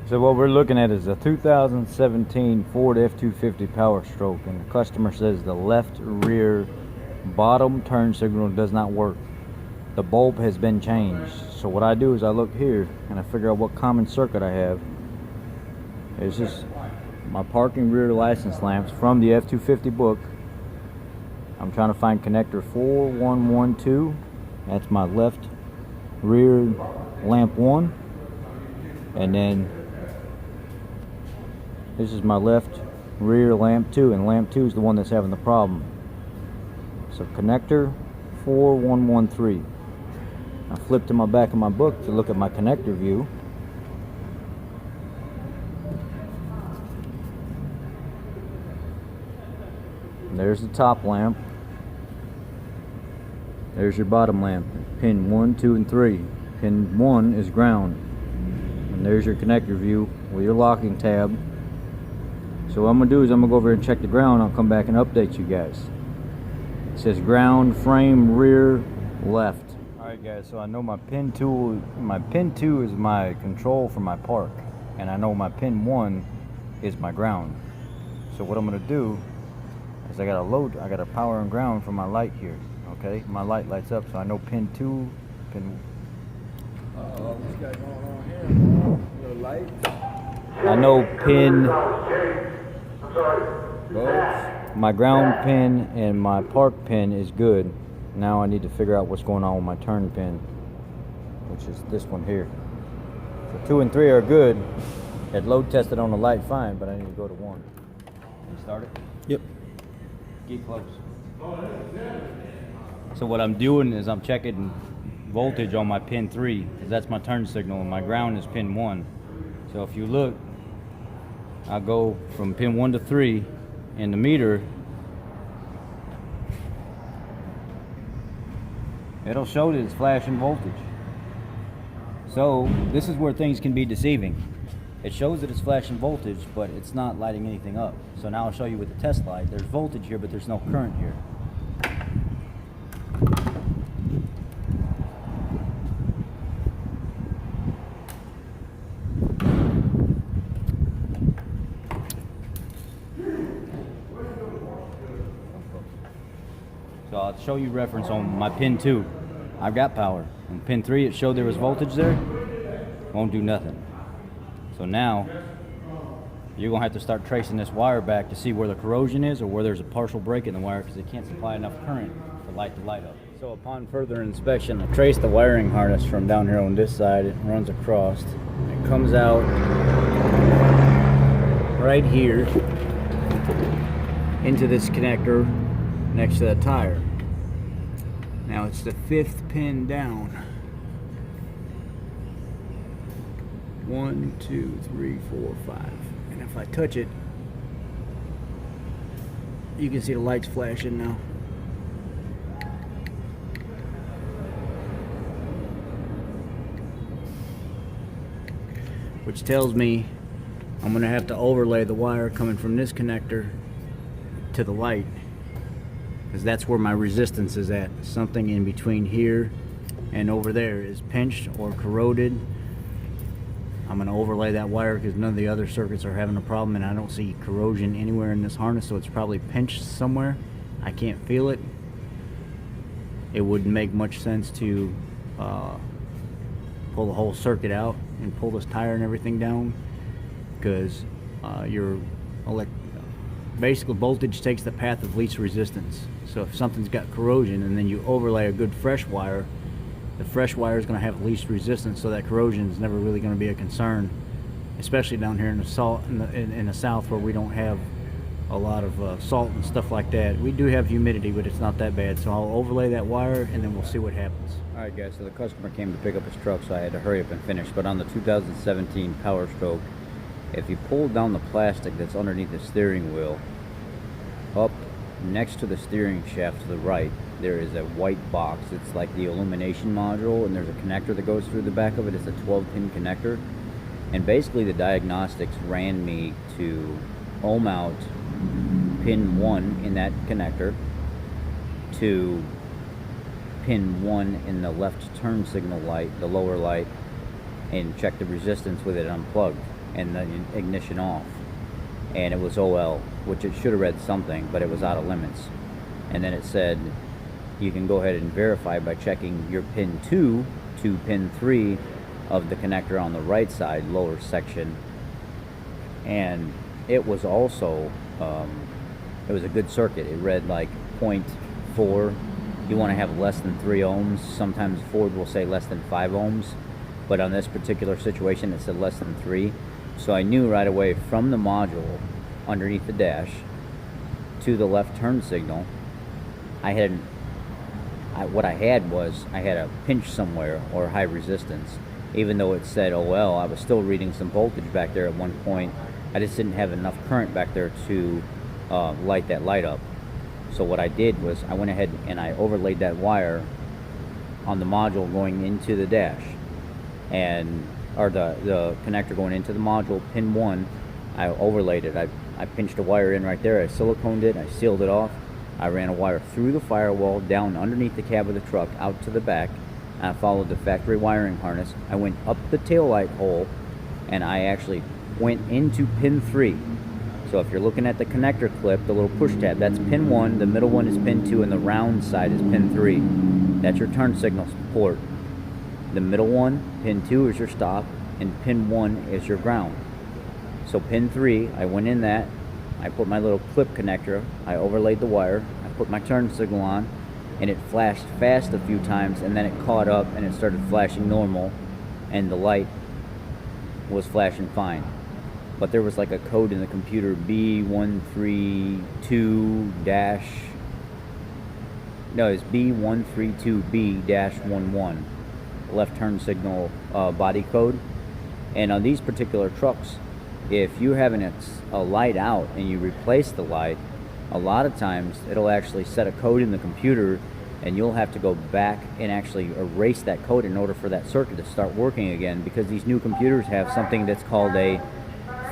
So what we're looking at is a 2017 Ford F-250 Power Stroke, and the customer says the left rear bottom turn signal does not work. The bulb has been changed. So what I do is I look here and I figure out what common circuit I have. It's just my parking rear license lamps from the F-250 book. I'm trying to find connector 4112. That's my left rear lamp 1. And then this is my left rear lamp 2, and lamp 2 is the one that's having the problem. So connector 4113. I flipped to my back of my book to look at my connector view. And there's the top lamp. There's your bottom lamp. Pin 1, 2, and 3. Pin 1 is ground. And there's your connector view with your locking tab. So what I'm going to do is I'm going to go over and check the ground. I'll come back and update you guys. It says ground frame rear left. Alright guys, so I know my pin 2 is my control for my park. And I know my pin 1 is my ground. So what I'm going to do is I got to power and ground for my light here. Okay, my light lights up, so I know pin 2, pin... What's got going on here? Little light. I know pin... Bulbs. My ground pin and my park pin is good. Now I need to figure out what's going on with my turn pin, which is this one here. So 2 and 3 are good. It load tested on the light fine, but I need to go to 1. Can you start it? Yep. Get close. So what I'm doing is I'm checking voltage on my pin 3, because that's my turn signal, and my ground is pin 1. So if you look, I go from pin 1 to 3, and the meter, it'll show that it's flashing voltage. So this is where things can be deceiving. It shows that it's flashing voltage, but it's not lighting anything up. So now I'll show you with the test light. There's voltage here, but there's no current here. So I'll show you reference on my pin 2. I've got power. On pin 3 it showed there was voltage there. Won't do nothing. So now you're going to have to start tracing this wire back to see where the corrosion is or where there's a partial break in the wire, because it can't supply enough current to light the light up. So upon further inspection, I traced the wiring harness from down here on this side. It runs across. It comes out right here into this connector next to that tire. Now it's the 5th pin down. 1, 2, 3, 4, 5. And if I touch it, you can see the lights flashing now. Which tells me I'm going to have to overlay the wire coming from this connector to the light, because that's where my resistance is at. Something in between here and over there is pinched or corroded. I'm going to overlay that wire because none of the other circuits are having a problem, and I don't see corrosion anywhere in this harness, so it's probably pinched somewhere. I can't feel it. It wouldn't make much sense to pull the whole circuit out and pull this tire and everything down, because basically voltage takes the path of least resistance. So if something's got corrosion and then you overlay a good fresh wire, the fresh wire is going to have least resistance, so that corrosion is never really going to be a concern, especially down here in the south where we don't have a lot of salt and stuff like that. We do have humidity, but it's not that bad. So I'll overlay that wire and then we'll see what happens. Alright guys, so the customer came to pick up his truck, so I had to hurry up and finish. But on the 2017 Power Stroke, if you pull down the plastic that's underneath the steering wheel, up next to the steering shaft to the right, there is a white box. It's like the illumination module, and there's a connector that goes through the back of it. It's a 12-pin connector, and basically the diagnostics ran me to ohm out pin 1 in that connector to pin 1 in the left turn signal light, the lower light, and check the resistance with it unplugged. and the ignition off. And it was OL, which it should have read something, but it was out of limits. And then it said you can go ahead and verify by checking your pin 2 to pin 3 of the connector on the right side, lower section. And it was also, it was a good circuit. It read like 0.4. You want to have less than 3 ohms. Sometimes Ford will say less than 5 ohms, but on this particular situation it said less than 3. So I knew right away from the module underneath the dash to the left turn signal, what I had was I had a pinch somewhere or high resistance. Even though it said OL, I was still reading some voltage back there at one point. I just didn't have enough current back there to light that light up. So what I did was I went ahead and I overlaid that wire on the module going into the dash, or the connector going into the module, pin 1. I overlaid it. I pinched a wire in right there. I siliconed it. I sealed it off. I ran a wire through the firewall, down underneath the cab of the truck, out to the back. I followed the factory wiring harness. I went up the taillight hole, and I actually went into pin 3. So if you're looking at the connector clip, the little push tab, that's pin 1, the middle one is pin 2, and the round side is pin 3. That's your turn signal port. The middle one, pin 2, is your stop, and pin 1 is your ground. So pin 3, I went in that, I put my little clip connector, I overlaid the wire, I put my turn signal on, and it flashed fast a few times, and then it caught up and it started flashing normal, and the light was flashing fine. But there was like a code in the computer, B132 no, it's B132B-11, left turn signal body code. And on these particular trucks, if you're having a light out and you replace the light, a lot of times it'll actually set a code in the computer, and you'll have to go back and actually erase that code in order for that circuit to start working again, because these new computers have something that's called a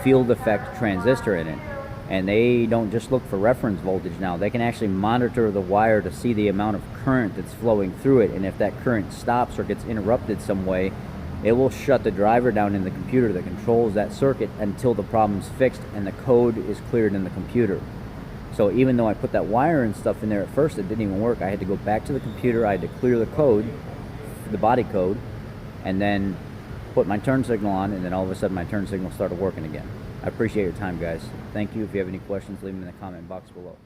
field effect transistor in it, and they don't just look for reference voltage now. They can actually monitor the wire to see the amount of current that's flowing through it, and if that current stops or gets interrupted some way, it will shut the driver down in the computer that controls that circuit until the problem's fixed and the code is cleared in the computer. So even though I put that wire and stuff in there at first, it didn't even work. I had to go back to the computer, I had to clear the code, the body code, and then put my turn signal on, and then all of a sudden my turn signal started working again. I appreciate your time, guys. Thank you. If you have any questions, leave them in the comment box below.